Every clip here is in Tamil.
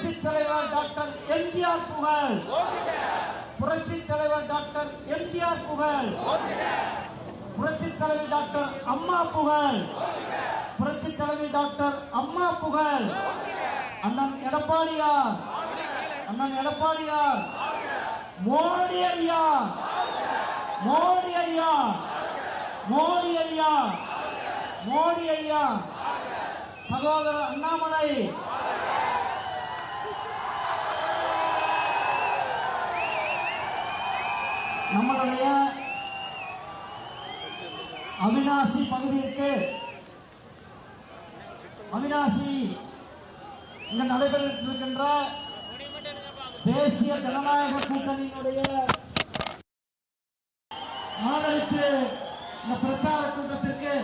புரட்சி தலைவர் டாக்டர் எம்ஜிஆர் புகழ். புரட்சி தலைவர் டாக்டர் எம்ஜிஆர் புகழ். புரட்சி தலைவர் டாக்டர் அம்மா புகழ். புரட்சி தலைவர் டாக்டர் அம்மா புகழ். அண்ணன் எடப்பாடியார். அண்ணன் எடப்பாடியார். மோடி ஐயா. மோடி ஐயா. மோடி ஐயா. மோடி ஐயா. சகோதரர் அண்ணாமலை. நம்மளுடைய அவிநாசி பகுதிக்கு அவிநாசி இங்க நடைபெற்றிருக்கின்ற தேசிய ஜனநாயக கூட்டணியினுடைய ஆதரித்து இந்த பிரச்சார கூட்டத்திற்கு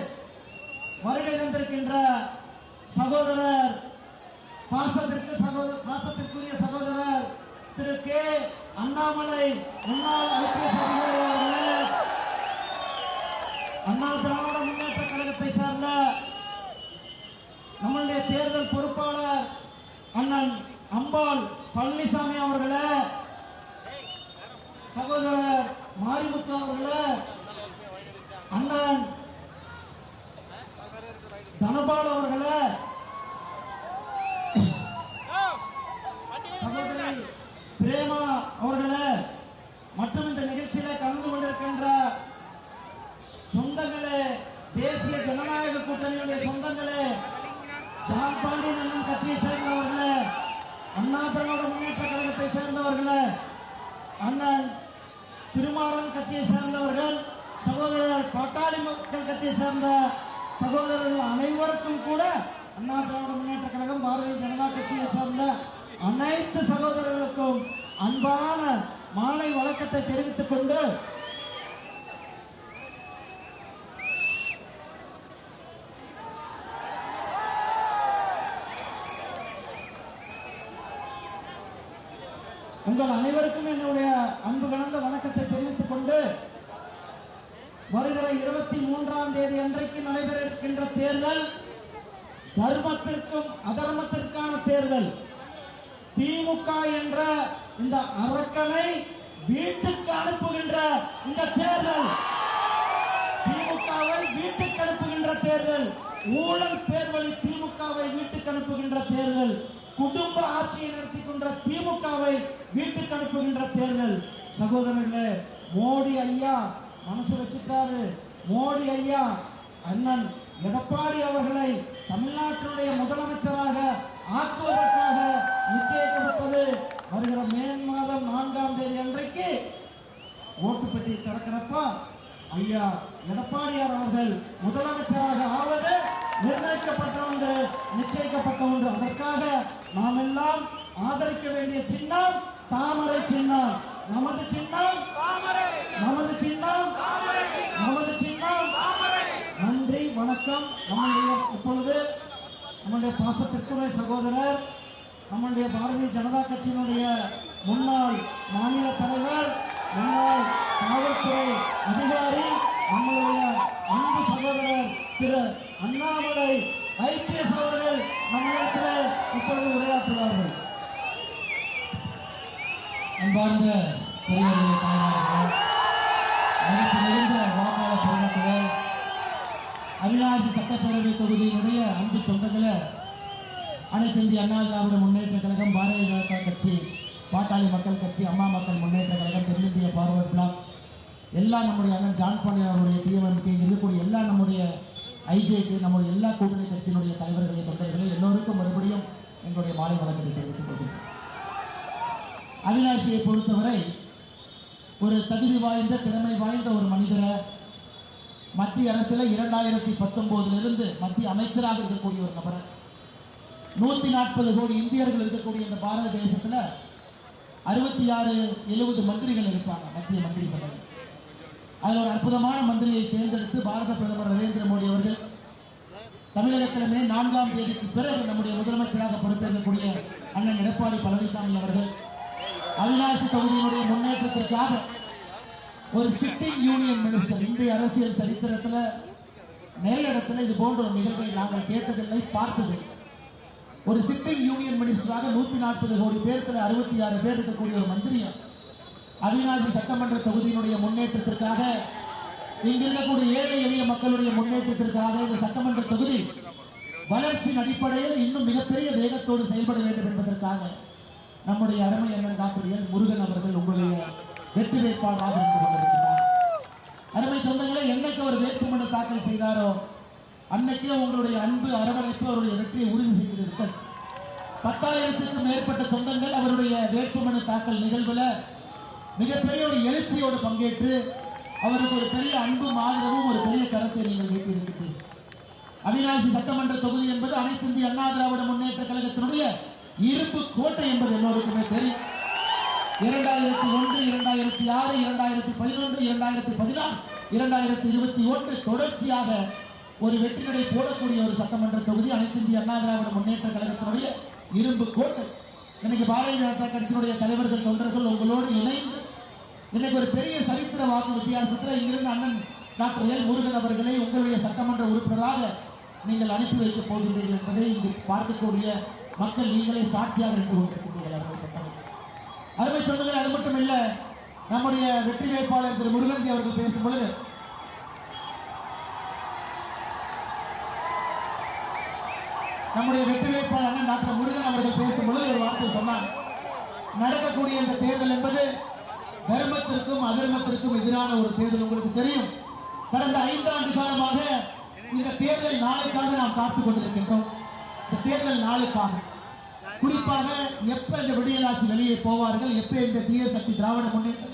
வருகை தந்திருக்கின்ற சகோதரர் பாசத்திற்குரிய சகோதரர் திரு கே அண்ணாமலை முன்னாள் ஐபிஎஸ் அதிகாரி அவர்களே, அண்ணா திராவிட முன்னேற்ற கழகத்தை சார்ந்த நம்முடைய தேர்தல் பொறுப்பாளர் அண்ணன் அம்பாள் பழனிசாமி அவர்களே, சகோதரர் மாரிமுத்து அவர்களே, அண்ணன் தனபால் அவர்களே, சகோதரி பிரேமா அவர்களே மற்றும் இந்த நிகழ்ச்சியில கலந்து கொண்டிருக்கின்ற சொந்தங்களே, தேசிய ஜனநாயக கூட்டணியுடைய சொந்தங்களே, ஜான் பாண்டியன் அண்ணன் கட்சியை சேர்ந்தவர்களே, அண்ணா திராவிட முன்னேற்ற கழகத்தை சேர்ந்தவர்களே, அண்ணன் திருமாறன் கட்சியை சேர்ந்தவர்கள், சகோதரர் பாட்டாளி மக்கள் கட்சியை சேர்ந்த சகோதரர்கள் அனைவருக்கும் கூட அண்ணா திராவிட முன்னேற்ற கழகம் பாரதிய ஜனதா கட்சியை சேர்ந்த அனைத்து சகோதரர்களுக்கும் அன்பான மாலை வணக்கத்தை தெரிவித்துக் கொண்டு உங்கள் அனைவருக்கும் என்னுடைய அன்பு கலந்த வணக்கத்தை தெரிவித்துக் கொண்டு வருகிற 23ஆம் தேதி அன்றைக்கு நடைபெற இருக்கின்ற தேர்தல் தர்மத்திற்கும் அதர்மத்திற்கான தேர்தல். திமுக என்ற இந்த அரக்கனை வீட்டுக்கு அனுப்புகின்ற இந்த தேர்தல், திமுகவை வீட்டுக்கு அனுப்புகின்ற தேர்தல், ஊழல் பேர்வழி திமுகவை வீட்டுக்கு அனுப்புகின்ற தேர்தல், குடும்ப ஆட்சியை நடத்தி கொண்ட திமுகவை வீட்டுக்கு அனுப்புகின்ற தேர்தல். சகோதரர்களே, மோடி ஐயா மனசு வச்சுட்டாரு. மோடி ஐயா அண்ணன் எடப்பாடி அவர்களை தமிழ்நாட்டினுடைய முதலமைச்சராக ஆக்குவதற்காக நிச்சயிக்கப்பட்டது. வருகிற மே மாதம் 4ஆம் தேதி அன்றைக்கு ஓட்டு பெட்டி திறக்கிறப்ப ஐயா எடப்பாடியார் அவர்கள் முதலமைச்சராக ஆவது நிர்ணயிக்கப்பட்ட ஒன்று, நிச்சயிக்கப்பட்ட ஒன்று. அதற்காக நாம் எல்லாம் ஆதரிக்க வேண்டிய சின்னம் தாமரை சின்னம். நமது சின்னம் நமது சின்னம் நமது சின்னம். நன்றி, வணக்கம். இப்பொழுது நம்முடைய பாசத்திற்குரிய சகோதரர், நம்முடைய பாரதிய ஜனதா கட்சியினுடைய முன்னாள் மாநில தலைவர், முன்னாள் காவல்துறை அதிகாரி, நம்முடைய அன்பு சகோதரர் திரு அண்ணாமலை ஐபிஎஸ் அவர்கள் நம்மிடத்தில் இப்பொழுது உரையாற்றுவார்கள். அன்பார்ந்த பெரியவர்களே, தாய்மார்களே, மதிப்பு மிகுந்த வாக்காளர் பெருமக்களே, அவிநாசி சட்டப்பேரவை தொகுதியினுடைய அன்பு சொந்தங்களே, அனைத்து இந்திய அண்ணா திராவிட முன்னேற்ற கழகம், பாரதிய ஜனதா கட்சி, பாட்டாளி மக்கள் கட்சி, அம்மா மக்கள் முன்னேற்ற கழகம், தென்னிந்திய பார்வர்ட் பிளாக், எல்லா நம்முடைய அண்ணன் ஜான் பாண்டியன் அவருடைய பிஎம்எம்கே இருக்கக்கூடிய எல்லா நம்முடைய ஐஜேக்கு, நம்முடைய எல்லா கூட்டணி கட்சியினுடைய தலைவர்களே, தொண்டர்களே, எல்லோருக்கும் மறுபடியும் எங்களுடைய மாலை வணக்கத்தை தெரிவித்துக் கொள்கிறேன். அவிநாசியை பொறுத்தவரை ஒரு தகுதி வாய்ந்த, திறமை வாய்ந்த ஒரு மனிதரை மத்திய அரசில் 2019 மத்திய அமைச்சராக இருக்கக்கூடிய ஒரு நபர், 140 கோடி இந்தியர்கள் இருக்கக்கூடிய இந்த பாரத தேசத்தில் 66-70 மந்திரிகள் இருப்பாங்க மத்திய மந்திரி சபை. அதில் ஒரு அற்புதமான மந்திரியை தேர்ந்தெடுத்து பாரத பிரதமர் நரேந்திர மோடி அவர்கள் தமிழகத்திலுமே 4ஆம் தேதிக்கு பிறகு நம்முடைய முதலமைச்சராக பொறுப்பேற்கக்கூடிய அண்ணன் எடப்பாடி பழனிசாமி அவர்கள் அவிநாசி தொகுதியினுடைய முன்னேற்றத்திற்காக ஒரு சிட்டிங் யூனியன் மினிஸ்டர், இந்திய அரசியல் சரித்திரத்தில் நிறைய இடத்துல இது போன்ற ஒரு நிகழ்வை நாங்கள் கேட்டதில்லை, பார்த்தது. ஒரு சிட்டிங் யூனியன் மினிஸ்டராக 140 கோடி பேருக்கு 66 பேர் இருக்கக்கூடிய ஒரு மந்திரியா அவிநாசி சட்டமன்ற தொகுதியினுடைய முன்னேற்றத்திற்காக, இங்க இருக்கக்கூடிய ஏழை எளிய மக்களுடைய முன்னேற்றத்திற்காக இந்த சட்டமன்ற தொகுதி வளர்ச்சியின் அடிப்படையில் இன்னும் மிகப்பெரிய வேகத்தோடு செயல்பட வேண்டும் என்பதற்காக நம்முடைய அருமை அண்ணன் டாக்டர் எல் முருகன் அவர்கள் உங்களுடைய வெற்றி வேட்பாளராக இருந்து கொண்டிருக்கிறார். அருமை சொந்தங்களே, என்னைக்கு அவர் வேட்புமனு தாக்கல் செய்தாரோ அன்னைக்கே உங்களுடைய அன்பு அரவணைப்பு அவருடைய வெற்றியை உறுதி செய்திருக்கிறது. 10,000க்கும் மேற்பட்ட சொந்தங்கள் அவருடைய வேட்புமனு தாக்கல் நிகழ்வுல மிகப்பெரிய ஒரு எழுச்சியோடு பங்கேற்று அவருக்கு ஒரு பெரிய அன்பும் ஆதரவும் ஒரு பெரிய கருத்தை நீங்கள் நீட்டியிருக்கிறீர்கள். அவிநாசி சட்டமன்ற தொகுதி என்பது அனைத்து இந்திய அண்ணா திராவிட முன்னேற்ற கழகத்தினுடைய இரும்பு கோட்டை என்பது எல்லோருக்குமே தெரியும். 2001, 2006, 2011, 2016, 2021 தொடர்ச்சியாக ஒரு வெற்றி நடை போடக்கூடிய ஒரு சட்டமன்ற தொகுதி அனைத்து இந்திய அண்ணா திராவிட முன்னேற்ற கழகத்தினுடைய இரும்பு கோட்டை. இன்னைக்கு பாரதிய ஜனதா கட்சியினுடைய தலைவர்கள் தொண்டர்கள் உங்களோடு இணைந்து இன்னைக்கு ஒரு பெரிய சரித்திர வாக்கு வித்தியாசத்தில் இங்கிருந்து அண்ணன் டாக்டர் எல் முருகன் அவர்களை உங்களுடைய சட்டமன்ற உறுப்பினராக நீங்கள் அனுப்பி வைக்கப் போகின்றீர்கள் என்பதை இங்கு பார்க்கக்கூடிய மக்கள் நீங்களே சாட்சியாக இருந்து கொண்டிருக்கின்றீர்கள். அருமை சொந்தங்கள், அது மட்டும் இல்ல, நம்முடைய வெற்றி வேட்பாளர் திரு முருகன்ஜி அவர்கள் பேசும் பொழுது நம்முடைய வெற்றி வேட்பாளர் அண்ணன் டாக்டர் முருகன் அவர்கள் பேசும் பொழுது ஒரு வார்த்தை சொன்னார். நடக்கக்கூடிய இந்த தேர்தல் என்பது தர்மத்திற்கும் அதர்மத்திற்கும் எதிரான ஒரு தேர்தல். உங்களுக்கு தெரியும், கடந்த 5 ஆண்டு காலமாக இந்த தேர்தல் நாளுக்காக நாம் காத்துக் கொண்டிருக்கின்றோம். இந்த தேர்தல் நாளுக்காக, குறிப்பாக எப்ப இந்த விடியல் ஆட்சி வெளியே போவார்கள், எப்ப இந்த தீய சக்தி திராவிட முன்னேற்ற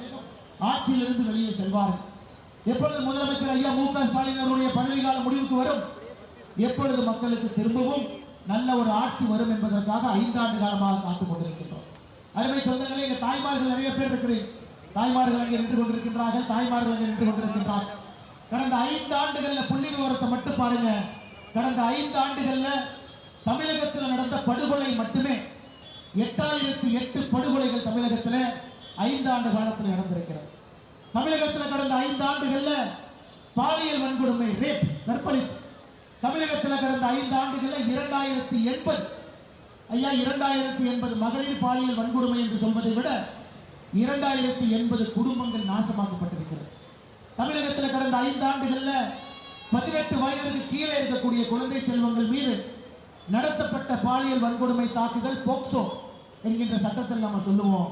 ஆட்சியிலிருந்து வெளியே செல்வார்கள், எப்பொழுது முதலமைச்சர் ஐயா மு.க. ஸ்டாலின் அவருடைய பதவிக்கால முடிவுக்கு வரும், எப்பொழுது மக்களுக்கு திரும்பவும் நல்ல ஒரு ஆட்சி வரும் என்பதற்காக 5 ஆண்டு காலமாக காத்துக் கொண்டிருக்கின்றோம். அருமை சொந்தங்களே, இங்க தாய்மார்கள் நிறைய பேர் இருக்கிறீர்கள். தாய்மார்கள் அங்கே நின்று கொண்டிருக்கின்றார்கள், தாய்மார்கள் அங்கே நின்று கொண்டிருக்கின்றார்கள். கடந்த 5 ஆண்டுகள்ல புள்ளி விவரத்தை மட்டும் பாருங்க. கடந்த 5 ஆண்டுகள்ல தமிழகத்தில் நடந்த படுகொலை மட்டுமே 8008 படுகொலைகள் தமிழகத்தில் 5 ஆண்டு காலத்தில் நடந்திருக்கிறது. தமிழகத்தில் கடந்த 5 ஆண்டுகள்ல பாலியல் வன்கொடுமை, ரேப், கற்பழிப்பு தமிழகத்தில் கடந்த 5 ஆண்டுகள்ல 2080 ஐயா 2080 மகளிர் பாலியல் வன்கொடுமை என்று சொல்வதை விட 2080 குடும்பங்கள் நாசமாக்கப்பட்டிருக்கிறது. தமிழகத்தில் கடந்த 5 ஆண்டுகள்ல 18 வயதிற்கு கீழே இருக்கக்கூடிய குழந்தை செல்வங்கள் மீது நடத்தப்பட்ட பாலியல் வன்கொடுமை தாக்குதல் போக்சோ என்கின்ற சட்டத்தில் நம்ம சொல்லுவோம்.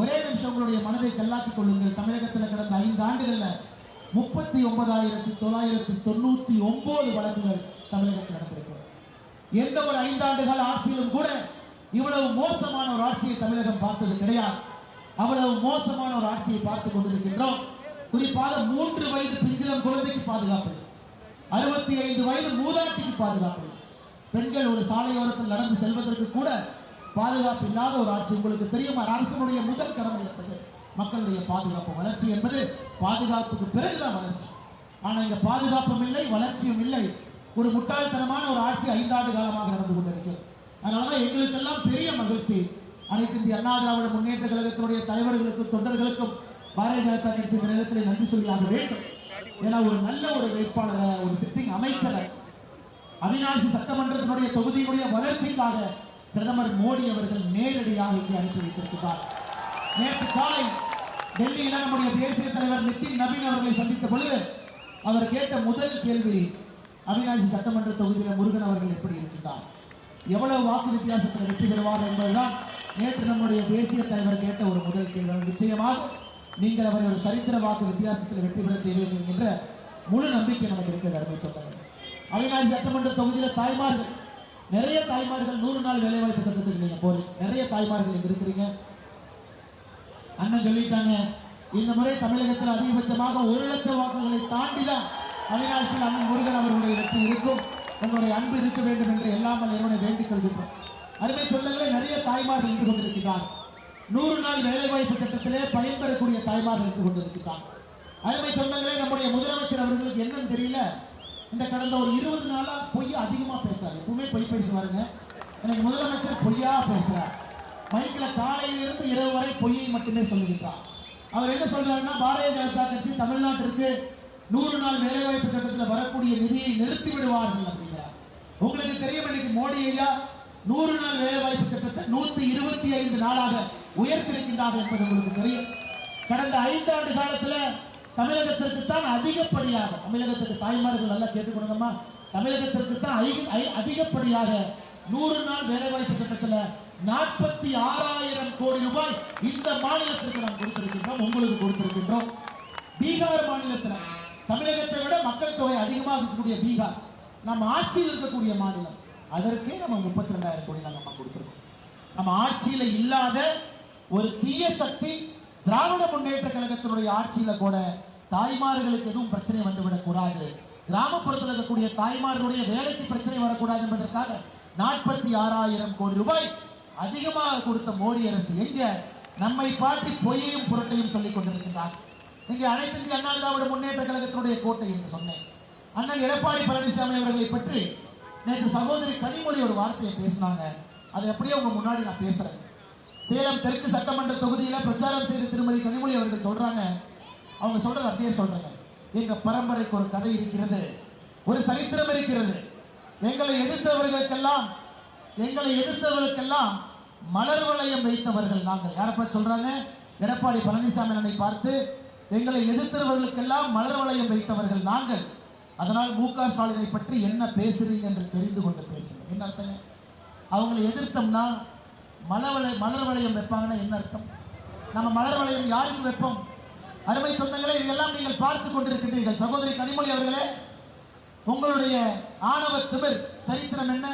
ஒரே நிமிஷம் உங்களுடைய மனதை கல்லாக்கிக் கொள்ளுங்கள். தமிழகத்தில் கடந்த 5 ஆண்டுகள்ல 39,999 வழக்குகள் தமிழகத்தில் நடந்திருக்கிறது. எந்த ஒரு 5 ஆண்டு கால ஆட்சியிலும் கூட இவ்வளவு மோசமான ஒரு ஆட்சியை தமிழகம் பார்த்தது கிடையாது. அவ்வளவு மோசமான ஒரு ஆட்சியை பார்த்துக் கொண்டிருக்கின்றோம். குறிப்பாக 3 வயது பிஞ்சிலம் குழந்தைக்கு பாதுகாப்பு, 65 வயது மூதாட்டிக்கு பாதுகாப்பு, பெண்கள் ஒரு சாலையோரத்தில் நடந்து செல்வதற்கு கூட பாதுகாப்பு இல்லாத ஒரு ஆட்சி. உங்களுக்கு தெரியும், அரசனுடைய முதல் கடமை என்பது மக்களுடைய பாதுகாப்பு. வளர்ச்சி என்பது பாதுகாப்புக்கு பிறகுதான் வளர்ச்சி. ஆனா இங்க பாதுகாப்பும் இல்லை, வளர்ச்சியும் இல்லை. ஒரு முட்டாள்தனமான ஒரு ஆட்சி 5 ஆண்டு காலமாக நடந்து கொண்டிருக்கிறது. அதனாலதான் எங்களுக்கெல்லாம் பெரிய மகிழ்ச்சி. அனைத்து இந்திய அண்ணா திராவிட முன்னேற்ற கழகத்தினுடைய தலைவர்களுக்கும் தொண்டர்களுக்கும் பாரதிய ஜனதா கட்சி இந்த நேரத்தில் நன்றி சொல்லியாக வேண்டும். ஏன்னா ஒரு நல்ல ஒரு வேட்பாளரை, ஒரு சிட்டிங் அமைச்சரை அவிநாசி சட்டமன்றத்தினுடைய தொகுதியினுடைய வளர்ச்சிக்காக பிரதமர் மோடி அவர்கள் நேரடியாக இங்கே அனுப்பி வைத்திருக்கிறார். நேற்று காலை டெல்லியில நம்முடைய தேசிய தலைவர் நிதின் நவீன் அவர்களை சந்தித்த பொழுது அவர் கேட்ட முதல் கேள்வி, அவிநாசி சட்டமன்ற தொகுதியில் முருகன் அவர்கள் எப்படி இருக்கின்றார், எவ்வளவு வாக்கு வித்தியாசத்தில் வெற்றி பெறுவார் என்பதுதான் நேற்று நம்முடைய தேசிய தலைவர் கேட்ட ஒரு முதல் கேள்வி. நிச்சயமாக நீங்கள் அவரை ஒரு சரித்திர வாக்கு வித்தியாசத்தில் வெற்றி பெற செய்வீர்கள் என்கின்ற முழு நம்பிக்கை நமக்கு இருக்கிறது. அருமை சொன்னாங்க. அவிநாசி சட்டமன்ற தொகுதியில் தாய்மார்கள், நிறைய தாய்மார்கள் 100 நாள் வேலைவாய்ப்பு திட்டத்துக்கு நீங்க போறீங்க. நிறைய தாய்மார்கள் இங்க இருக்கிறீங்க. அண்ணன் சொல்லிட்டாங்க, இந்த முறை தமிழகத்தில் அதிகபட்சமாக 1 லட்சம் வாக்குகளை தாண்டிதான் அவிநாசியில் அண்ணன் முருகன் அவர்களுடைய வெற்றி இருக்கும். உங்களுடைய அன்பு இருக்க வேண்டும் என்று எல்லாமல் இறைவனை வேண்டிக் கொள்கின்றோம். அருமை சொல்லங்களே, நிறைய தாய்மார்கள் இருந்து கொண்டிருக்கிறார். 100 நாள் வேலைவாய்ப்பு திட்டத்திலே பயன்பெறக்கூடிய தாய்மார்கள் இருந்து கொண்டிருக்கிறார். அருமை சொந்தங்களே, நம்முடைய முதலமைச்சர் அவர்களுக்கு என்னன்னு தெரியல, இந்த கடந்த ஒரு 20 நாளா பொய் அதிகமா பேசுறாரு. எப்பவுமே பொய் பேசுவாருங்க. எனக்கு முதலமைச்சர் பொய்யா பேசுறார். மைக்கில காலையிலிருந்து இரவு வரை பொய்யை மட்டுமே சொல்லுகிறார். அவர் என்ன சொல்றாருன்னா, பாரதிய ஜனதா கட்சி தமிழ்நாட்டிற்கு 100 நாள் வேலைவாய்ப்பு திட்டத்தில் வரக்கூடிய நிதியை நிறுத்தி விடுவார்கள் அப்படிங்கிறார். உங்களுக்கு தெரியும், இன்னைக்கு மோடி ஐயா 100 நாள் வேலை வாய்ப்பு திட்டத்தை 125 நாளாக உயர்த்திருக்கின்றார் என்பது உங்களுக்கு தெரியும். கடந்த 5 ஆண்டு காலத்துல தமிழகத்திற்கு தான் அதிகப்படியாக, தமிழகத்துக்கு தாய்மார்கள் நல்லா கேட்டுக்கொடுங்கம்மா, தமிழகத்திற்கு தான் அதிகப்படியாக 100 நாள் வேலை வாய்ப்பு திட்டத்துல 46,000 கோடி ரூபாய் இந்த மாநிலத்திற்கு நாம் கொடுத்திருக்கின்றோம், உங்களுக்கு கொடுத்திருக்கின்றோம். பீகார் மாநிலத்தில் தமிழகத்தை விட மக்கள் தொகை அதிகமாக இருக்கக்கூடிய பீகார் நம்ம ஆட்சியில் இருக்கக்கூடிய மாநிலம், அதற்கே நம்ம 32,000 கோடி தான் நம்ம கொடுத்திருக்கோம். நம்ம ஆட்சியில இல்லாத ஒரு தீய சக்தி திராவிட முன்னேற்ற கழகத்தினுடைய ஆட்சியில கூட தாய்மார்களுக்கு எதுவும் பிரச்சனை வந்துவிடக் கூடாது, கிராமப்புறத்தில் இருக்கக்கூடிய தாய்மார்களுடைய வேலைக்கு பிரச்சனை வரக்கூடாது என்பதற்காக 46,000 கோடி ரூபாய் அதிகமாக கொடுத்த மோடி அரசு எங்க நம்மை பாட்டி பொய்யையும் புரட்டையும் சொல்லிக் கொண்டிருக்கின்றார். இங்கே அனைத்து இந்திய அண்ணா திராவிட முன்னேற்ற கழகத்தினுடைய கோட்டை என்று சொன்னேன். அண்ணன் எடப்பாடி பழனிசாமி அவர்களை பற்றி நேற்று சகோதரி கனிமொழி ஒரு வார்த்தையை பேசினாங்க, அதை அப்படியே உங்க முன்னாடி நான் பேசுறேன். சேலம் தெற்கு சட்டமன்ற தொகுதியில பிரச்சாரம் செய்த திருமதி கனிமொழி அவர்கள் சொல்றாங்க, அவங்க சொல்றது அப்படியே சொல்றாங்க, எங்க பரம்பரைக்கு ஒரு கதை இருக்கிறது, ஒரு சரித்திரம் இருக்கிறது. எங்களை எதிர்த்தவர்களுக்கெல்லாம் மலர் வளையம் வைத்தவர்கள் நாங்கள். யாரை பார்த்து சொல்றாங்க? எடப்பாடி பழனிசாமி அண்ணனை பார்த்து, எங்களை எதிர்த்தவர்களுக்கெல்லாம் மலர் வளையம் வைத்தவர்கள் நாங்கள். அதனால் மு.க. ஸ்டாலினை பற்றி என்ன பேசுறீங்க என்று தெரிந்து கொண்டு பேசுங்க. என்ன அர்த்தங்க? அவங்களை எதிர்த்தோம்னா மலர் வளையம் வைப்பாங்கன்னா என்ன அர்த்தம்? நம்ம மலர் வளையம் யாருக்கு வைப்போம்? அருமை சொந்தங்களே, இதெல்லாம் நீங்கள் பார்த்து கொண்டிருக்கின்றீர்கள். சகோதரி கனிமொழி அவர்களே, உங்களுடைய ஆணவ திமிர் சரித்திரம் என்ன?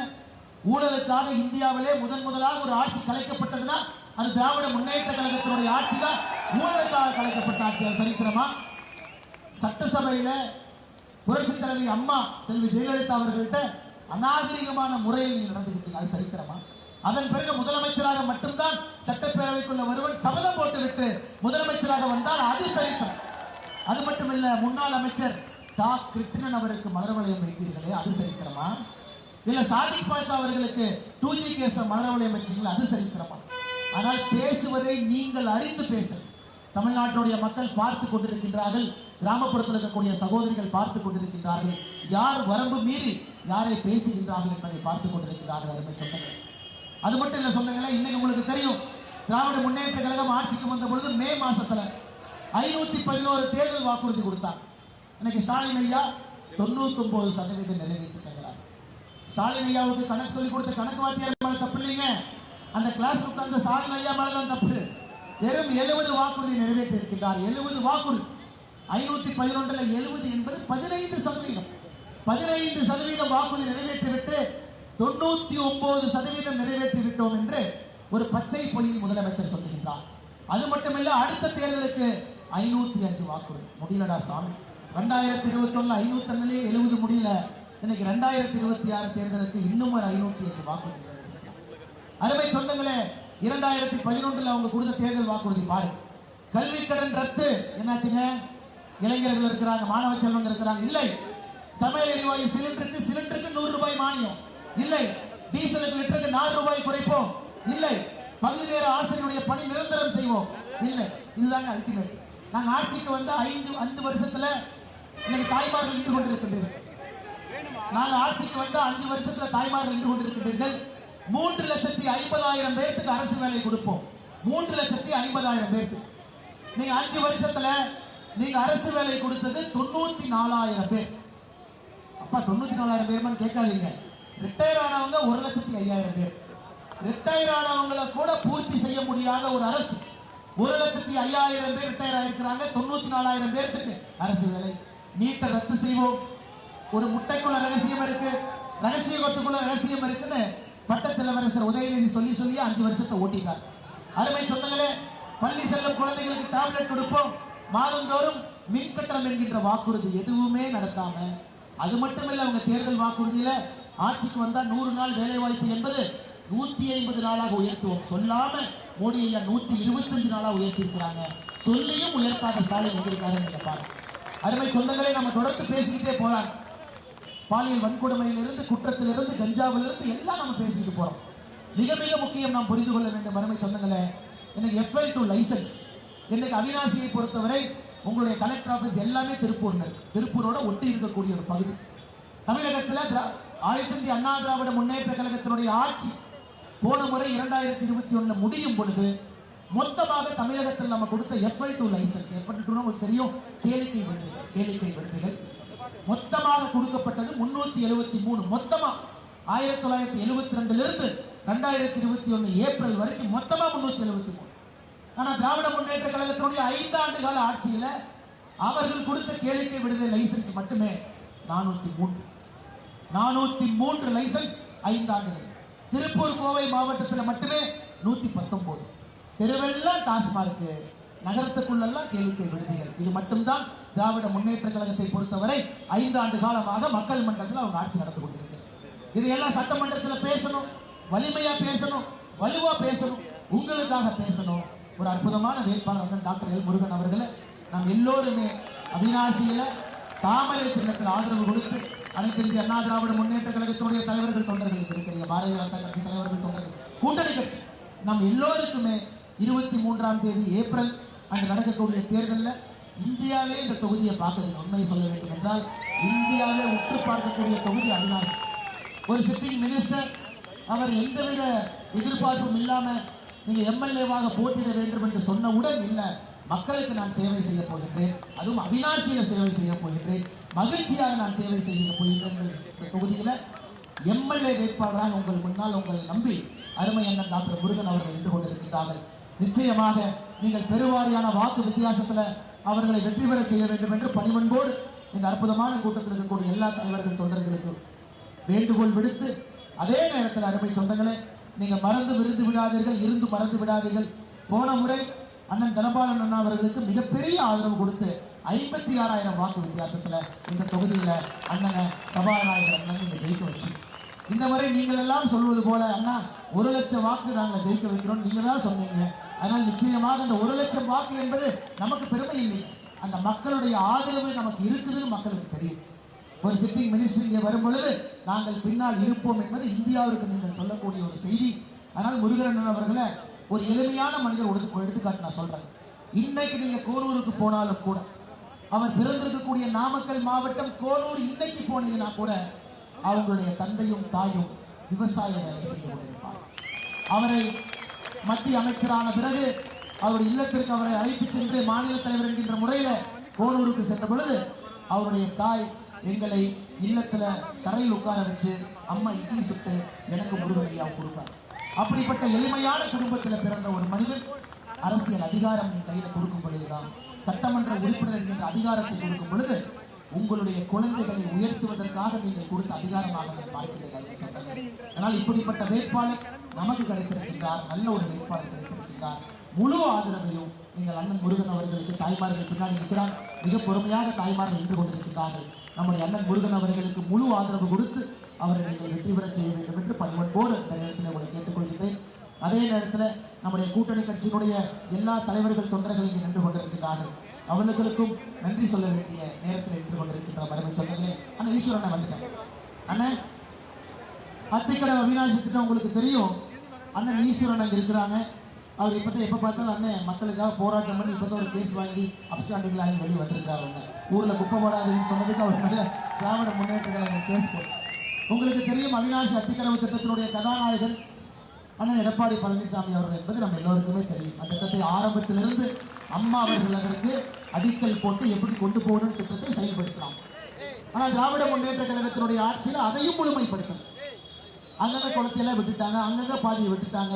ஊழலுக்காக இந்தியாவிலே முதலாக ஒரு ஆட்சி கலைக்கப்பட்டதுன்னா அது திராவிட முன்னேற்ற கழகத்தினுடைய ஆட்சி தான். ஊழலுக்காக கலைக்கப்பட்ட ஆட்சி, அது சரித்திரமா? சட்டசபையில புரட்சி தலைவி அம்மா செல்வி ஜெயலலிதா அவர்கள்ட்ட அநாகரிகமான முறையில் நீங்க நடந்துகிட்டீங்க, அது சரித்திரமா? அதன் பிறகு முதலமைச்சராக மட்டும்தான் சட்டப்பேரவைக்குள்ள ஒருவன் சபதம் போட்டுவிட்டு முதலமைச்சராக வந்தால் அது சரித்திரம். அது மட்டுமில்ல, முன்னாள் அமைச்சர் டா கிருஷ்ணன் அவருக்கு மலர் வளையம் வைத்தீர்களே, அது சரித்திரமா? இல்ல சாதிக் பாஷா அவர்களுக்கு 2G கேஸ் மலர் வளையம் வச்சீங்களா, அது சரித்திரமா? ஆனால் பேசுவதை நீங்கள் அறிந்து பேசுங்கள். தமிழ்நாட்டுடைய மக்கள் பார்த்து கொண்டிருக்கின்றார்கள், கிராமப்புறத்தில் இருக்கக்கூடிய சகோதரிகள் பார்த்து கொண்டிருக்கின்றார்கள், யார் வரம்பு மீறி யாரை பேசுகின்றார்கள் என்பதை பார்த்து கொண்டிருக்கிறார்கள். அருமை சொந்தங்கள், அது மட்டும் இல்ல சொந்தங்களே, இன்னைக்கு உங்களுக்கு தெரியும், திராவிட முன்னேற்ற கழகம் ஆட்சிக்கு வந்த பொழுது மே மாசத்துல 511 தேர்தல் வாக்குறுதி கொடுத்தாங்க. இன்னைக்கு ஸ்டாலின் ஐயா 99% நிறைவேற்றிட்டாங்க. ஸ்டாலின் ஐயாவுக்கு கணக்கு சொல்லி கொடுத்த கணக்கு வாத்தியார் மேல தப்பு இல்லைங்க, அந்த கிளாஸ் உட்கார்ந்த ஸ்டாலின் ஐயா மேலதான் தப்பு. வெறும் 70 வாக்குறுதி நிறைவேற்றி இருக்கின்றார். 70 வாக்குறுதி, 511 70 என்பது 15%. 15% வாக்குறுதி நிறைவேற்றிவிட்டு 99% நிறைவேற்றி விட்டோம் என்று ஒரு பச்சை பொய் முதலமைச்சர் சொல்லுகின்றார். அது மட்டுமல்ல, அடுத்த தேர்தலுக்கு 505 வாக்குறுதி. முடியலடா சாமி, 2021 501 70 முடியல, இன்னைக்கு 2026 தேர்தலுக்கு இன்னும் ஒரு 505 வாக்குறுதி. அருமை சொந்தங்களே, 2011 அவங்க கொடுத்த தேர்தல் வாக்குறுதி பாரு. கல்வி கடன் ரத்து, என்னாச்சுங்க? இளைஞர்கள் இருக்கிறாங்க, மாணவ செல்வங்க இருக்கிறாங்க, இல்லை. சமையல் எரிவாயு சிலிண்டருக்கு 100 ரூபாய் மானியம், இல்லை. டீசலுக்கு லிட்டருக்கு 4 ரூபாய் குறைப்போம், இல்லை. பகுதி நேர ஆசிரியருடைய பணி நிரந்தரம் செய்வோம், இல்லை. இதுதாங்க அல்டிமேட். நாங்க ஆட்சிக்கு வந்த 5 வருஷத்துல இன்னைக்கு தாய்மார்கள் நின்று கொண்டிருக்கின்றீர்கள். நாங்க ஆட்சிக்கு வந்த 5 வருஷத்துல தாய்மார்கள் நின்று கொண்டிருக்கின்றீர்கள். 3,50,000 பேருக்கு அரசு வேலை கொடுப்போம். 3,50,000 பேருக்கு. நீங்க 5 வருஷத்துல நீங்க அரசு வேலை கொடுத்தது 94,000 பேர். அப்பா 94,000 பேர் கேட்காதீங்க. ரிட்டையர் ஆனவங்க 1,05,000 பேர். ரிட்டையர் ஆனவங்களை கூட பூர்த்தி செய்ய முடியாத ஒரு அரசு. 1,05,000 பேர் ரிட்டையர் ஆயிருக்கிறாங்க. 94,000 பேருக்கு அரசு வேலை. நீட்டை ரத்து செய்வோம். ஒரு முட்டைக்குள்ள ரகசியம் இருக்கு, ரகசிய கொத்துக்குள்ள ரகசியம் இருக்குன்னு பட்டத்திலவரசர் உதயநிதி சொல்லி 5 வருஷத்தை ஓட்டிட்டார். அருமை சொந்தங்களே, பள்ளி செல்லும் குழந்தைகளுக்கு டேப்லெட் கொடுப்போம், மாதந்தோறும் மின் கட்டணம் என்கின்ற வாக்குறுதி எதுவுமே நடத்தாம, அது மட்டுமில்ல, அவங்க தேர்தல் வாக்குறுதியில ஆட்சிக்கு வந்தா 100 நாள் வேலை வாய்ப்பு என்பது 150 நாளாக உயர்த்துவோம் சொல்லாம மோடி ஐயா 125 நாளா உயர்த்தி இருக்கிறாங்க. சொல்லியும் உயர்த்தாத ஸ்டாலின் எங்க இருக்காரு நீங்க பாருங்க. அருமை சொந்தங்களே, நம்ம தொடர்ந்து பேசிக்கிட்டே போறாங்க. பாலியல் வன்கொடுமையிலிருந்து, குற்றத்திலிருந்து, கஞ்சாவிலிருந்து எல்லாம் நம்ம பேசிட்டு போறோம். மிக மிக முக்கியம் நாம் புரிந்து கொள்ள வேண்டும் அருமை சொந்தங்களே, இன்னைக்கு FL2 லைசன்ஸ், இன்னைக்கு அவிநாசியை பொறுத்தவரை உங்களுடைய கலெக்டர் ஆபீஸ் எல்லாமே திருப்பூர்ல இருக்கு. திருப்பூரோட ஒட்டி இருக்கக்கூடிய ஒரு பகுதி. தமிழகத்தில் அனைத்து இந்திய அண்ணா திராவிட முன்னேற்ற கழகத்தினுடைய ஆட்சி போன முறை 2021 முடியும் பொழுது மொத்தமாக தமிழகத்தில் நம்ம கொடுத்த FL2 லைசன்ஸ், FL2 உங்களுக்கு தெரியும், கேளிக்கை விடுதிகள் மொத்தமாக கொடுக்கப்பட்டது 373. மொத்தமா 1972 இருந்து 2021 ஏப்ரல் வரைக்கும் மொத்தமா 373. ஆனா திராவிட முன்னேற்ற கழகத்தினுடைய 5 ஆண்டு கால ஆட்சியில அவர்கள் கொடுத்த கேளிக்கை விடுதலை லைசன்ஸ் மட்டுமே 403 லைசன்ஸ் 5 ஆண்டுகள். திருப்பூர் கோவை மாவட்டத்தில் மட்டுமே 119. தெருவெல்லாம் டாஸ்மார்க், நகரத்துக்குள்ளெல்லாம் கேளிக்கை விடுதிகள். இது மட்டும்தான் திராவிட முன்னேற்ற கழகத்தை பொறுத்தவரை 5 ஆண்டு காலமாக மக்கள் மன்றத்தில் அவங்க ஆட்சி நடந்து கொண்டிருக்கிறது. இதையெல்லாம் சட்டமன்றத்தில் பேசணும், வலிமையா பேசணும், வலுவா பேசணும், உங்களுக்காக பேசணும். ஒரு அற்புதமான வேட்பாளர் அண்ணன் டாக்டர் எல் முருகன் அவர்களை நாம் எல்லோருமே அவிநாசியில தாமரை சின்னத்தில் ஆதரவு கொடுத்து அனைத்து இந்திய அண்ணா திராவிட முன்னேற்ற கழகத்தினுடைய தலைவர்கள் தொண்டர்களுக்கு இருக்கிறீங்க, பாரதிய ஜனதா கட்சி தலைவர்கள் தொண்டர்கள், கூட்டணி கட்சி நம் எல்லோருக்குமே 23ஆம் தேதி ஏப்ரல் அங்கு நடக்கக்கூடிய தேர்தலில் இந்தியாவே இந்த தொகுதியை பார்க்குது. உண்மையை சொல்ல வேண்டும் என்றால் இந்தியாவே உற்று பார்க்கக்கூடிய தொகுதி அவிநாசி. ஒரு சிட்டிங் மினிஸ்டர் அவர் எந்தவித எதிர்பார்ப்பும் இல்லாம நீங்க எம்எல்ஏவாக போட்டியிட வேண்டும் என்று சொன்னவுடன் இல்ல, மக்களுக்கு நான் சேவை செய்ய போகின்றேன், அதுவும் அவிநாசியில சேவை செய்ய போகின்றேன், மகிழ்ச்சியாக நான் சேவை செய்ய போகின்றேன். இந்த தொகுதியில எம்எல்ஏ வேட்பாளராக உங்கள் முன்னால் உங்களை நம்பி அருமை அண்ணன் டாக்டர் முருகன் அவர்கள் நின்று கொண்டிருக்கின்றார்கள். நிச்சயமாக நீங்கள் பெருவாரியான வாக்கு வித்தியாசத்துல அவர்களை வெற்றி பெற செய்ய வேண்டும் என்று பணிவன்போடு இந்த அற்புதமான கூட்டத்தில் இருக்கக்கூடிய எல்லா தலைவர்கள் தொண்டர்களுக்கு வேண்டுகோள் விடுத்து, அதே நேரத்தில் அருமை சொந்தங்களே, நீங்க மறந்து விருந்து விடாதீர்கள், இருந்து மறந்து விடாதீர்கள். போன முறை அண்ணன் தனபாலன் அண்ணா அவர்களுக்கு மிகப்பெரிய ஆதரவு கொடுத்து 56,000 வாக்கு வித்தியாசத்துல இந்த தொகுதியில அண்ணனை சபாநாயகர் அண்ணன் நீங்க ஜெயிக்க வச்சு, இந்த முறை நீங்கள் எல்லாம் சொல்வது போல அண்ணா 1,00,000 வாக்கு நாங்கள் ஜெயிக்க வைக்கிறோம் நீங்க தான் சொன்னீங்க. அதனால் நிச்சயமாக அந்த 1,00,000 வாக்கு என்பது நமக்கு பெருமை இல்லை, அந்த மக்களுடைய ஆதரவு நமக்கு இருக்குதுன்னு மக்களுக்கு தெரியும். ஒரு சிட்டிங் மினிஸ்டர் இங்கே வரும் பொழுது நாங்கள் பின்னால் இருப்போம் என்பது இந்தியாவிற்கு நீங்கள் சொல்லக்கூடிய ஒரு செய்தி. அதனால் முருகன் அவர்களை ஒரு எளிமையான மனிதர் எடுத்துக்காட்டு நான் சொல்றேன். இன்னைக்கு நீங்க கோனூருக்கு போனாலும் கூட, அவர் பிறந்திருக்கக்கூடிய நாமக்கல் மாவட்டம் கோனூர், இன்னைக்கு போனீங்கன்னா கூட அவங்களுடைய தந்தையும் தாயும் விவசாய வேலை செய்து கொண்டிருப்பார். அவரை மத்திய அமைச்சரான பிறகு அவருடைய இல்லத்திற்கு அவரை அழைத்து சென்று மாநில தலைவர் என்கின்ற முறையில கோனூருக்கு சென்ற பொழுது அவருடைய தாய் எங்களை இல்லத்துல தரையில் உட்கார வச்சு அம்மா இட்லி சுட்டு எனக்கு முருகன் ஐயா கொடுப்பார். அப்படிப்பட்ட எளிமையான குடும்பத்தில் பிறந்த ஒரு மனிதன் அரசியல் அதிகாரம் கையில கொடுக்கும் பொழுதுதான், சட்டமன்ற உறுப்பினர் என்கின்ற அதிகாரத்தை கொடுக்கும் பொழுது உங்களுடைய குழந்தைகளை உயர்த்துவதற்காக நீங்கள் கொடுத்த அதிகாரமாக நான் பார்க்கிறேன். ஆனால் இப்படிப்பட்ட வேட்பாளர் நமக்கு கிடைத்திருக்கின்றார், நல்ல ஒரு வேட்பாளர் கிடைத்திருக்கின்றார். முழு ஆதரவையும் நீங்கள் அண்ணன் முருகன் அவர்களுக்கு, தாய்மார்கள் பின்னாடி இருக்கிறார், மிக பொறுமையாக தாய்மார்கள் நின்று கொண்டிருக்கின்றார்கள். நம்முடைய அண்ணன் முருகன் அவர்களுக்கு முழு ஆதரவு கொடுத்து அவரை நீங்கள் வெற்றி பெற செய்ய வேண்டும் என்று பணிவன்போடு இந்த நேரத்தில் உங்களை கேட்டுக்கொள்கிறேன். அதே நேரத்தில் நம்முடைய கூட்டணி கட்சியினுடைய எல்லா தலைவர்கள் தொண்டர்கள் இங்கே நின்று கொண்டிருக்கின்றார்கள். அவர்களுக்கும் நன்றி சொல்ல வேண்டிய நேரத்தில் நின்று கொண்டிருக்கின்ற மரபை சொன்னீங்களே. அண்ணன் ஈஸ்வரனை வந்துட்டேன். அண்ணன் அத்திக்கடை அவிநாசி திட்டம் உங்களுக்கு தெரியும். அண்ணன் ஈஸ்வரன் அங்கே இருக்கிறாங்க. அவர் இப்போதான் எப்போ பார்த்தாலும் அண்ணன் மக்களுக்காக போராட்டம் பண்ணி இப்போதான் ஒரு கேஸ் வாங்கி அப்ஸ்டாண்டிங்கில் ஆகி வெளியே வந்திருக்கிறார். அண்ணன் ஊரில் குப்பை போடாதுன்னு சொன்னதுக்கு அவர் மேலே திராவிட முன்னேற்ற கழகம் கேஸ் போட்டு, உங்களுக்கு தெரியும் அவிநாசி அத்திக்கடவு திட்டத்தினுடைய கதாநாயகன் அண்ணன் எடப்பாடி பழனிசாமி அவர்கள் என்பது நம்ம எல்லோருக்குமே தெரியும். அந்த திட்டத்தை ஆரம்பத்திலிருந்து அம்மா அவர்கள் அதற்கு அடிக்கல் போட்டு எப்படி கொண்டு போகணும் திட்டத்தை செயல்படுத்தலாம். ஆனால் திராவிட முன்னேற்ற கழகத்தினுடைய ஆட்சியில் அதையும் முழுமைப்படுத்தணும். அங்கங்க குளத்தையெல்லாம் விட்டுட்டாங்க, அங்கங்க பாதியை விட்டுட்டாங்க.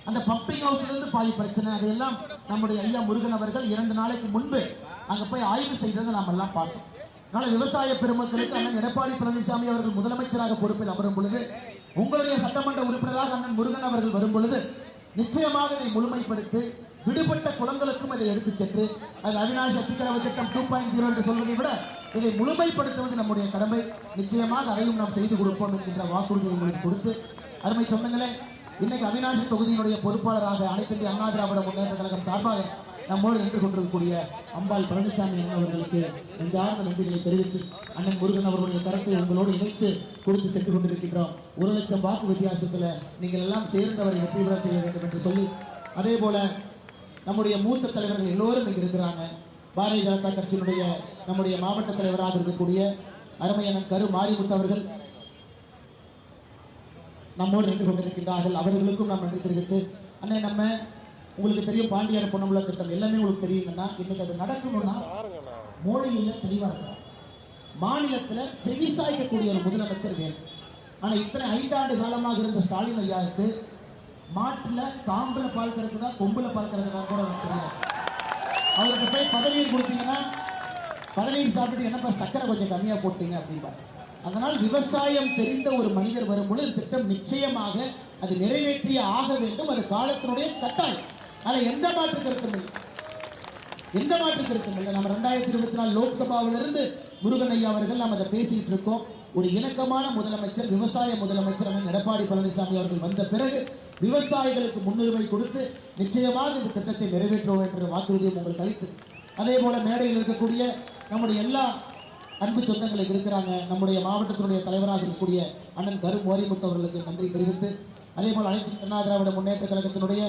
அந்த பம்பிங் ஹவுஸ்ல இருந்து பாதி பிரச்சனை, அதையெல்லாம் நம்முடைய ஐயா முருகன் அவர்கள் 2 நாளைக்கு முன்பு அங்க போய் ஆய்வு செய்ததை நாம் எல்லாம் பார்த்தோம். அதனால விவசாய பெருமக்களுக்கு அண்ணன் எடப்பாடி பழனிசாமி அவர்கள் முதலமைச்சராக பொறுப்பில் அமரும் பொழுது, உங்களுடைய சட்டமன்ற உறுப்பினராக அண்ணன் முருகன் அவர்கள் வரும் பொழுது நிச்சயமாக இதை முழுமைப்படுத்தி விடுபட்ட குளங்களுக்கும் இதை எடுத்துச் சென்று அது அவிநாசி அத்திக்கடவு திட்டம் 2.0 என்று சொல்வதை விட இதை முழுமைப்படுத்துவது நம்முடைய கடமை. நிச்சயமாக அதையும் நாம் செய்து கொடுப்போம் என்கின்ற வாக்குறுதியை உங்களுக்கு கொடுத்து, அருமை சொந்தங்களே, இன்னைக்கு அவிநாசி தொகுதியினுடைய பொறுப்பாளராக அனைத்து இந்திய அண்ணா திராவிட முன்னேற்ற கழகம் சார்பாக நம்மோடு நின்று கொண்டிருக்கக்கூடிய அம்பாள் பழனிசாமி அண்ணன் அவர்களுக்கு நெஞ்சார்ந்த நன்றிகளை தெரிவித்து, அண்ணன் முருகன் அவர்களுடைய கருத்தை உங்களோடு இணைத்து கொடுத்து சென்று கொண்டிருக்கின்றோம். 1,00,000 வாக்கு வித்தியாசத்தில் நீங்கள் எல்லாம் சேர்ந்தவரை வெற்றி பெற செய்ய வேண்டும் என்று சொல்லி, அதே போல நம்முடைய மூத்த தலைவர்கள் எல்லோரும் இங்கே இருக்கிறாங்க. பாரதிய ஜனதா கட்சியினுடைய நம்முடைய மாவட்ட தலைவராக இருக்கக்கூடிய அருமை அண்ணன் கரு மாரிமுத்து அவர்கள், நம்மோடு நின்று கொண்டிருக்கின்றார்கள். அவர்களுக்கும் நாம் நன்றி தெரிவித்து, அண்ணே நம்ம உங்களுக்கு தெரியும் பாண்டியார் பொன்னம்பல திட்டம் எல்லாமே உங்களுக்கு தெரியுங்கன்னா, இன்னைக்கு அது நடக்கணும்னா மோடியில தெளிவா இருக்கிறார். மாநிலத்துல செவிசாய்க்கக்கூடிய ஒரு முதலமைச்சர் வேணும். ஆனா இத்தனை 5 ஆண்டு காலமாக இருந்த ஸ்டாலின் ஐயாவுக்கு மாட்டுல காம்புல பால் கறக்குதா கொம்புல பால் கறக்குதா கூட தெரியாது. அவருக்கு போய் பதவியை கொடுத்தீங்கன்னா, பதவியை சாப்பிட்டு என்னப்பா சக்கரை கொஞ்சம் கம்மியா போட்டீங்க அப்படின்பாரு. அதனால் விவசாயம் தெரிந்த ஒரு மனிதர் வரும்பொழுது திட்டம் நிச்சயமாக அது நிறைவேற்றிய ஆக வேண்டும். அது காலத்தினுடைய கட்டாயம். அதில் எந்த மாற்று கருத்தும் இல்லை, எந்த மாற்று கருத்தும் இல்லை. நம்ம 2024 லோக்சபாவிலிருந்து முருகன் ஐயா அவர்கள் நாம் அதை பேசிட்டு இருக்கோம். ஒரு இணக்கமான முதலமைச்சர், விவசாய முதலமைச்சர் எடப்பாடி பழனிசாமி அவர்கள் வந்த பிறகு விவசாயிகளுக்கு முன்னுரிமை கொடுத்து நிச்சயமாக இந்த திட்டத்தை நிறைவேற்றுவோம் என்ற வாக்குறுதியும் உங்களுக்கு அளித்து, அதே போல மேடையில் இருக்கக்கூடிய நம்முடைய எல்லா அன்பு சொந்தங்களுக்கு இருக்கிறாங்க. நம்முடைய மாவட்டத்தினுடைய தலைவராக இருக்கக்கூடிய அண்ணன் கரு மோரிமுத்து அவர்களுக்கு நன்றி தெரிவித்து, அதே போல் அனைத்து அண்ணா திராவிட முன்னேற்ற கழகத்தினுடைய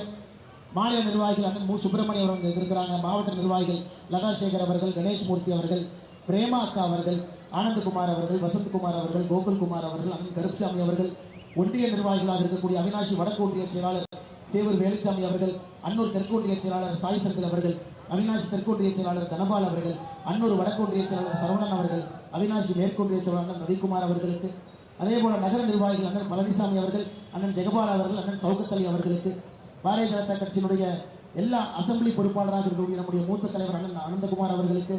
மாநில நிர்வாகிகள் அண்ணன் மு சுப்பிரமணியம் அவர்கள் இருக்கிறாங்க. மாவட்ட நிர்வாகிகள் லதா சேகர் அவர்கள், கணேஷ்மூர்த்தி அவர்கள், பிரேமா அக்கா அவர்கள், ஆனந்தகுமார் அவர்கள், வசந்த்குமார் அவர்கள், கோகுல்குமார் அவர்கள், அண்ணன் கருப்சாமி அவர்கள், ஒன்றிய நிர்வாகிகளாக இருக்கக்கூடிய அவினாஷி வடக்கு ஒன்றிய செயலாளர் சேவூர் வேலுச்சாமி அவர்கள், அன்னூர் தெற்கு ஒன்றிய செயலாளர் சாய் சந்தில் அவர்கள், அவினாஷி தெற்கு ஒன்றிய செயலாளர் தனபால் அவர்கள், அன்னூர் வடக்கு ஒன்றிய செயலாளர் சரவணன் அவர்கள், அவினாஷி மேற்கொன்றிய செயலாளர் ரவிக்குமார் அவர்களுக்கு, அதே போல நகர நிர்வாகிகள் அண்ணன் பழனிசாமி அவர்கள், அண்ணன் ஜெகபால் அவர்கள், அண்ணன் சௌகத் அலி அவர்களுக்கு, பாரதிய ஜனதா கட்சியினுடைய எல்லா அசம்பிளி பொறுப்பாளராக இருக்கக்கூடிய நம்முடைய மூத்த தலைவர் அண்ணன் அனந்தகுமார் அவர்களுக்கு,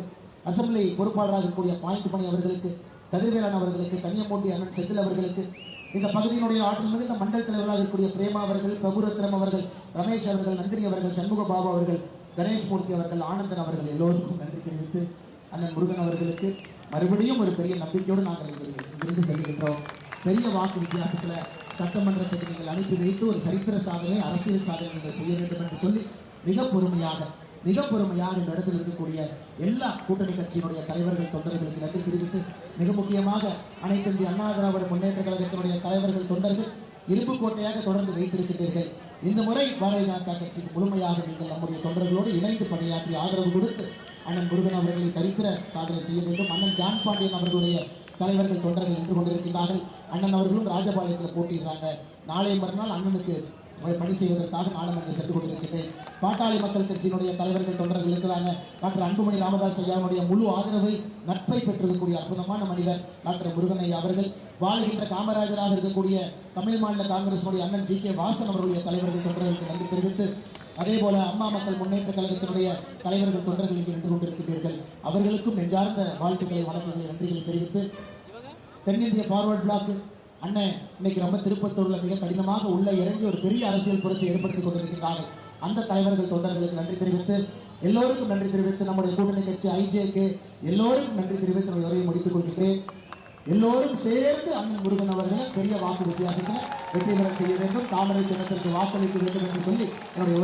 அசம்பிளி பொறுப்பாளராக இருக்கக்கூடிய பாயிண்ட் பணி அவர்களுக்கு, கதிர்வேலன் அவர்களுக்கு, கன்னியமூர்த்தி அண்ணன் செந்தில் அவர்களுக்கு, இந்த பகுதியினுடைய ஆற்றல் மிகுந்த மண்டல தலைவராக இருக்கக்கூடிய பிரேமா அவர்கள், பிரபுரத்னம் அவர்கள், ரமேஷ் அவர்கள், நந்தினி அவர்கள், சண்முக பாபு அவர்கள், கணேஷ்மூர்த்தி அவர்கள், ஆனந்தன் அவர்கள் எல்லோருக்கும் நன்றி தெரிவித்து, அண்ணன் முருகன் அவர்களுக்கு மறுபடியும் ஒரு பெரிய நம்பிக்கையோடு நாங்கள் இங்கிருந்து செல்கின்றோம். பெரிய வாக்கு வித்தியாசத்தில் சட்டமன்றத்துக்கு நீங்கள் அனுப்பி வைத்து ஒரு சரித்திர சாதனை, அரசியல் சாதனை நீங்கள் செய்ய வேண்டும் என்று சொல்லி மிக பொறுமையாக இந்த இடத்தில் இருக்கக்கூடிய எல்லா கூட்டணி கட்சியினுடைய தலைவர்கள், தொண்டர்களுக்கு நன்றி தெரிவித்து, மிக முக்கியமாக அனைத்து இந்திய அண்ணா திராவிட முன்னேற்ற கழகத்தினுடைய தலைவர்கள், தொண்டர்கள் இரும்பு கோட்டையாக தொடர்ந்து வைத்திருக்கின்றீர்கள். இந்த முறை பாரதிய ஜனதா கட்சிக்கு முழுமையாக நீங்கள் நம்முடைய தொண்டர்களோடு இணைந்து பணியாற்றி ஆதரவு கொடுத்து அண்ணன் முருகன் அவர்களை சரித்திர சாதனை செய்ய வேண்டும். அண்ணன் ஜான் பாண்டியன் அவர்களுடைய தலைவர்கள், தொண்டர்கள் நின்று கொண்டிருக்கின்றார்கள். அண்ணன் அவர்களும் ராஜபாளையத்தில் போட்டிடுறாங்க. நாளை மறுநாள் அண்ணனுக்கு பணி செய்வதற்காக நானும் அங்கே சென்று கொண்டிருக்கின்றேன். பாட்டாளி மக்கள் கட்சியினுடைய தலைவர்கள், தொண்டர்கள் இருக்கிறாங்க. டாக்டர் அன்புமணி ராமதாஸ் ஐயாவுடைய முழு ஆதரவை, நட்பை பெற்றிருக்கக்கூடிய அற்புதமான மனிதர் டாக்டர் முருகன் ஐயா அவர்கள், வாழ்கின்ற காமராஜராக இருக்கக்கூடிய தமிழ் மாநில காங்கிரசுடைய அண்ணன் ஜி கே வாசன் அவர்களுடைய தலைவர்கள், தொண்டர்களுக்கு நன்றி தெரிவித்து, அதே போல அம்மா மக்கள் முன்னேற்ற கழகத்தினுடைய தலைவர்கள், தொண்டர்கள் இங்கே நின்று கொண்டிருக்கின்றீர்கள். அவர்களுக்கும் நெஞ்சார்ந்த வாழ்த்துக்களை, வணக்கங்களை, நன்றிகளை தெரிவித்து, தென்னிந்திய ஃபார்வர்ட் பிளாக் அண்ணன் இன்னைக்கு ரொம்ப திருப்பத்தூர்ல மிக கடினமாக உள்ள இறங்கி ஒரு பெரிய அரசியல் புரட்சி ஏற்படுத்திக் கொண்டிருக்கின்றார்கள். அந்த தலைவர்கள், தொண்டர்களுக்கு நன்றி தெரிவித்து, எல்லோருக்கும் நன்றி தெரிவித்து, நம்முடைய கூட்டணி கட்சி ஐஜேக்கு எல்லோருக்கும் நன்றி தெரிவித்து நம்ம உரையை முடித்துக் கொள்கின்றேன். எல்லோரும் சேர்ந்து அண்ணன் முருகன் அவர்களை பெரிய வாக்கு வித்தியாசத்தில் வெற்றி பெற செய்ய வேண்டும், தாமரை சின்னத்திற்கு வாக்களிக்க வேண்டும் என்று சொல்லி என்னுடைய